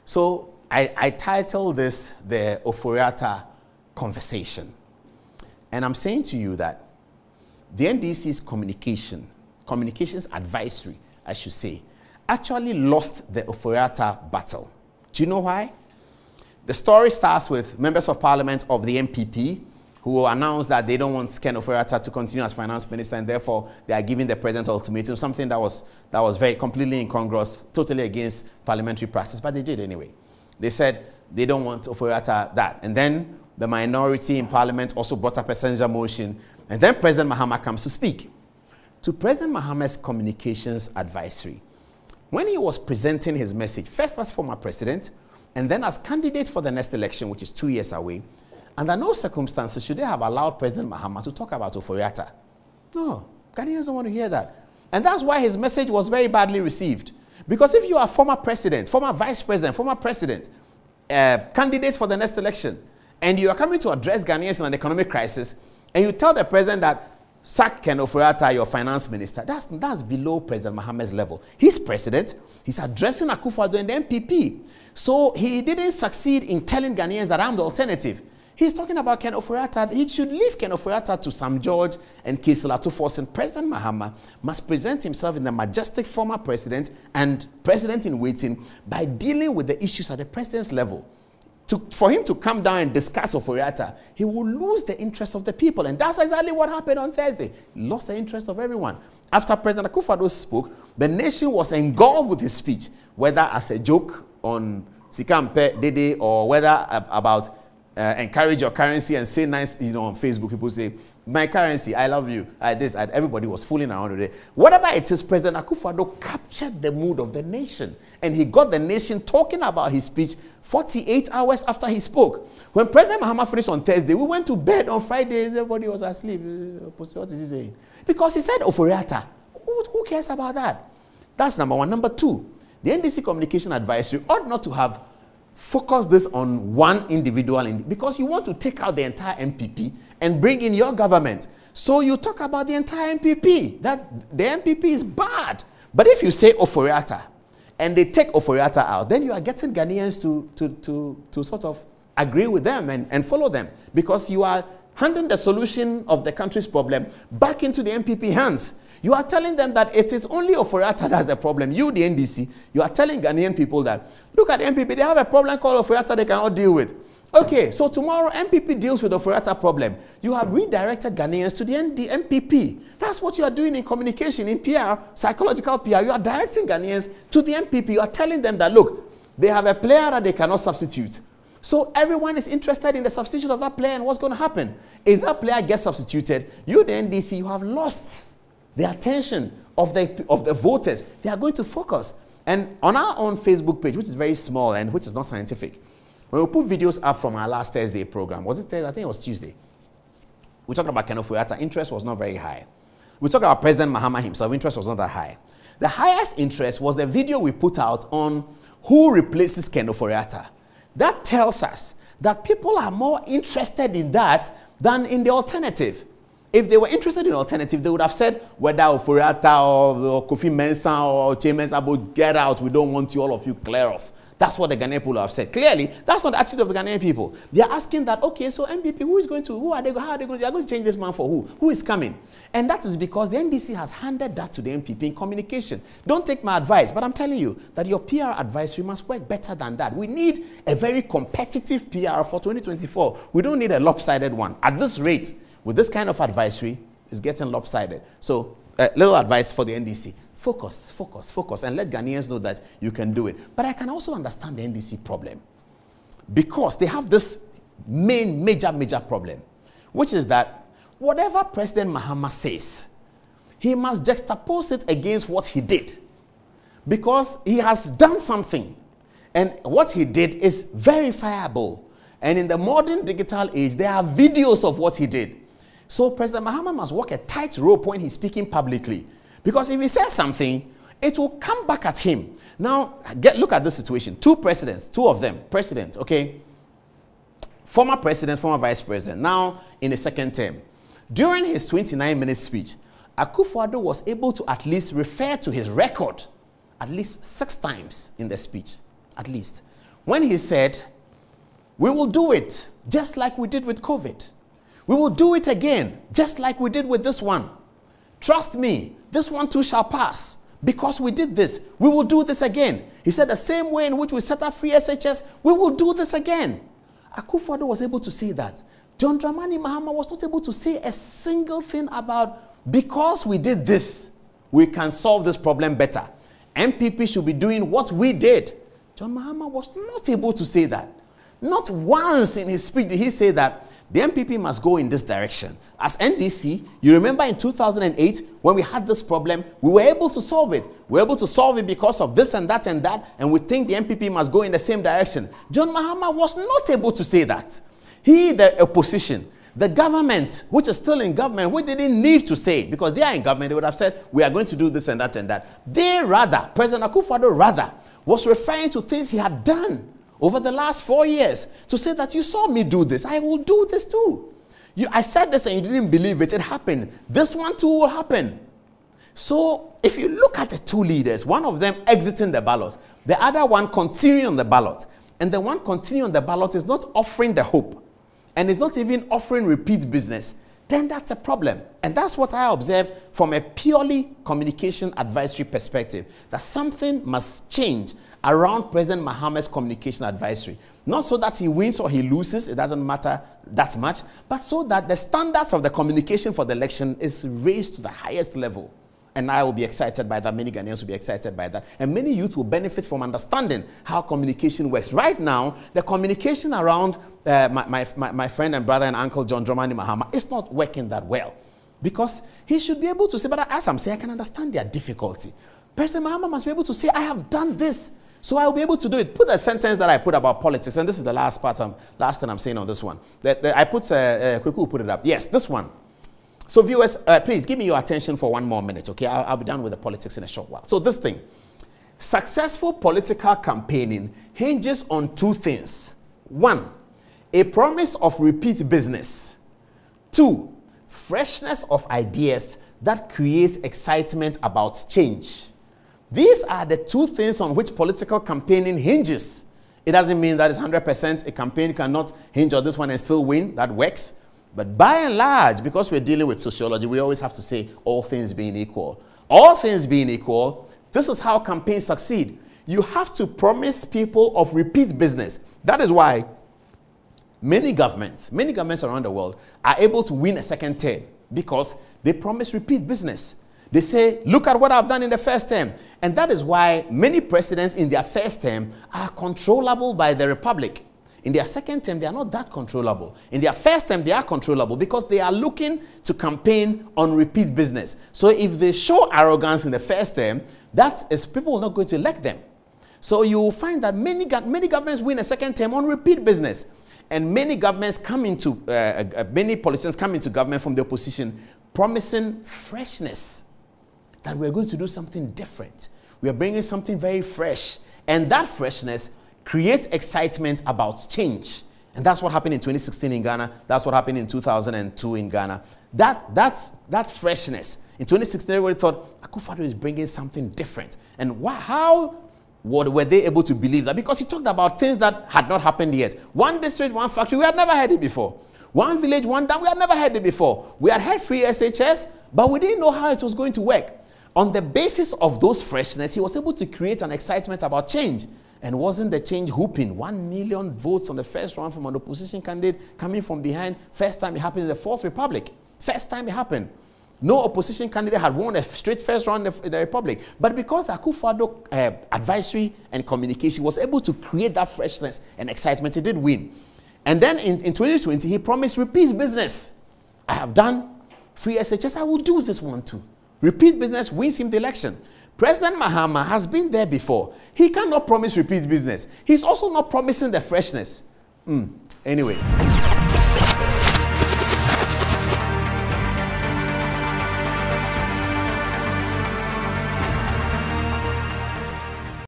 So I titled this the Ofori-Atta Conversation. And I'm saying to you that the NDC's communications advisory, I should say, actually lost the Ofori-Atta battle. Do you know why? The story starts with members of parliament of the MPP who announced that they don't want Ken Ofori-Atta to continue as finance minister, and therefore they are giving the president ultimatum, something that was very completely incongruous, totally against parliamentary practice, but they did anyway. They said they don't want Ofori-Atta that. And then the minority in parliament also brought up a censure motion, and then President Mahama comes to speak. To President Mahama's communications advisory, when he was presenting his message, first as former president, and then as candidate for the next election, which is 2 years away, under no circumstances should they have allowed President Mahama to talk about Ofori-Atta. No, Ghanaians don't want to hear that. And that's why his message was very badly received. Because if you are former president, former vice president, former president, candidate for the next election, and you are coming to address Ghanaians in an economic crisis, and you tell the president that sack Ken Ofori-Atta, your finance minister, that's below President Mahama's level. He's president, he's addressing Akufo Addo and the MPP. So he didn't succeed in telling Ghanaians that I'm the alternative. He's talking about Ken Ofori-Atta. He should leave Ken Ofori-Atta to Sam George and Kisela to force, and President Mahama must present himself in the majestic former president and president in waiting by dealing with the issues at the president's level. For him to come down and discuss Ofori-Atta, he will lose the interest of the people. And that's exactly what happened on Thursday. He lost the interest of everyone. After President Akufo Addo spoke, the nation was engulfed with his speech, whether as a joke on Sikampe Dede or whether about encourage your currency and say nice, on Facebook, people say, my currency, I love you, everybody was fooling around with it. Whatever it is, President Akufo Addo captured the mood of the nation, and he got the nation talking about his speech 48 hours after he spoke. When President Mahama finished on Thursday, we went to bed on Friday, everybody was asleep. What is he saying? Because he said Ofori-Atta. Who cares about that? That's number one. Number two, the NDC Communication Advisory ought not to have focused this on one individual, because you want to take out the entire MPP and bring in your government. So you talk about the entire MPP, that the MPP is bad. But if you say Ofori-Atta and they take Ofori-Atta out, then you are getting Ghanaians to sort of agree with them and follow them, because you are handing the solution of the country's problem back into the MPP hands. You are telling them that it is only Ofori-Atta that's the problem. You, the NDC, you are telling Ghanaian people that, look at the MPP, they have a problem called Ofori-Atta they cannot deal with. Okay, so tomorrow MPP deals with the Ofori-Atta problem. You have redirected Ghanaians to the MPP. That's what you are doing in communication, in PR, psychological PR. You are directing Ghanaians to the MPP. You are telling them that, look, they have a player that they cannot substitute. So everyone is interested in the substitution of that player and what's going to happen. If that player gets substituted, you, the NDC, you have lost the attention of the voters. They are going to focus. And on our own Facebook page, which is very small and which is not scientific, when we put videos up from our last Thursday program, was it Thursday? I think it was Tuesday. We talked about Ken Ofori-Atta. Interest was not very high. We talked about President Mahama himself. Interest was not that high. The highest interest was the video we put out on who replaces Ken Ofori-Atta. That tells us that people are more interested in that than in the alternative. If they were interested in alternative, they would have said whether Ofori-Atta or Kofi Mensah or Che Mensah, get out, we don't want you, all of you, clear off. That's what the Ghanaian people have said. Clearly, that's not the attitude of the Ghanaian people. They are asking that, okay, so MPP, who is going to, how are they going to change this man for who? Who is coming? And that is because the NDC has handed that to the MPP in communication. Don't take my advice, but I'm telling you that your PR advisory must work better than that. We need a very competitive PR for 2024. We don't need a lopsided one. At this rate, with this kind of advisory, it's getting lopsided. So, little advice for the NDC. Focus, focus, focus, and let Ghanaians know that you can do it. But I can also understand the NDC problem, because they have this major problem, which is that whatever President Mahama says, he must juxtapose it against what he did, because he has done something, and what he did is verifiable. And in the modern digital age, there are videos of what he did. So President Mahama must walk a tight rope when he's speaking publicly. Because if he says something, it will come back at him. Now, look at this situation. Two presidents, two of them, presidents, okay? Former president, former vice president, now in the second term. During his 29-minute speech, Akufo Addo was able to at least refer to his record at least 6 times in the speech, at least. when he said, we will do it just like we did with COVID. We will do it again, just like we did with this one. Trust me, this one too shall pass. Because we did this, we will do this again. He said the same way in which we set up free SHS, we will do this again. Akufo Addo was able to say that. John Dramani Mahama was not able to say a single thing about, because we did this, we can solve this problem better. MPP should be doing what we did. John Mahama was not able to say that. Not once in his speech did he say that the MPP must go in this direction. As NDC, you remember in 2008, when we had this problem, we were able to solve it. We were able to solve it because of this and that, and we think the MPP must go in the same direction. John Mahama was not able to say that. He, the opposition, the government, which is still in government, we didn't need to say it because they are in government. They would have said, we are going to do this and that and that. They rather, President Akufo Addo rather, was referring to things he had done over the last 4 years to say that you saw me do this, I will do this too. I said this and you didn't believe it, it happened. This one too will happen. So if you look at the two leaders, one of them exiting the ballot, the other one continuing on the ballot, and the one continuing on the ballot is not offering the hope and is not even offering repeat business, then that's a problem. And that's what I observed from a purely communication advisory perspective, that something must change around President Mahama's communication advisory. Not so that he wins or he loses, it doesn't matter that much, but so that the standards of the communication for the election is raised to the highest level. And I will be excited by that. Many Ghanaians will be excited by that. And many youth will benefit from understanding how communication works. Right now, the communication around my friend and brother and uncle John Dramani Mahama is not working that well. Because he should be able to say, but as I'm saying, I can understand their difficulty. President Mahama must be able to say, I have done this, so I will be able to do it. Put a sentence that I put about politics, and this is the last thing I'm saying on this one. I put, Kweku put it up. Yes, this one. So viewers, please give me your attention for one more minute, okay? I'll be done with the politics in a short while. So this thing, successful political campaigning hinges on two things. One, a promise of repeat business. Two, freshness of ideas that creates excitement about change. These are the two things on which political campaigning hinges. It doesn't mean that it's 100%. A campaign cannot hinge on this one and still win. That works. But by and large, because we're dealing with sociology, we always have to say all things being equal. All things being equal, this is how campaigns succeed. You have to promise people of repeat business. That is why many governments around the world are able to win a second term, because they promise repeat business. They say, look at what I've done in the first term. And that is why many presidents in their first term are controllable by the Republic. In their second term, they are not that controllable. In their first term, they are controllable because they are looking to campaign on repeat business. So if they show arrogance in the first term, that is people are not going to elect them. So you will find that many governments win a second term on repeat business. And many governments come into, many politicians come into government from the opposition promising freshness, that we're going to do something different. We are bringing something very fresh. And that freshness creates excitement about change. And that's what happened in 2016 in Ghana. That's what happened in 2002 in Ghana. That freshness. In 2016, everybody thought, Akufo Addo is bringing something different. And how were they able to believe that? Because he talked about things that had not happened yet. One district, one factory, we had never heard it before. One village, one dam, we had never heard it before. We had heard free SHS, but we didn't know how it was going to work. On the basis of those freshness, he was able to create an excitement about change. And wasn't the change whooping? 1 million votes on the first round from an opposition candidate coming from behind. First time it happened in the Fourth Republic. First time it happened. No opposition candidate had won a straight first round in the Republic. But because the Akufo Addo advisory and communication was able to create that freshness and excitement, he did win. And then in 2020, he promised repeat business. I have done free SHS. I will do this one too. Repeat business wins him the election. President Mahama has been there before. He cannot promise repeat business. He's also not promising the freshness. Anyway.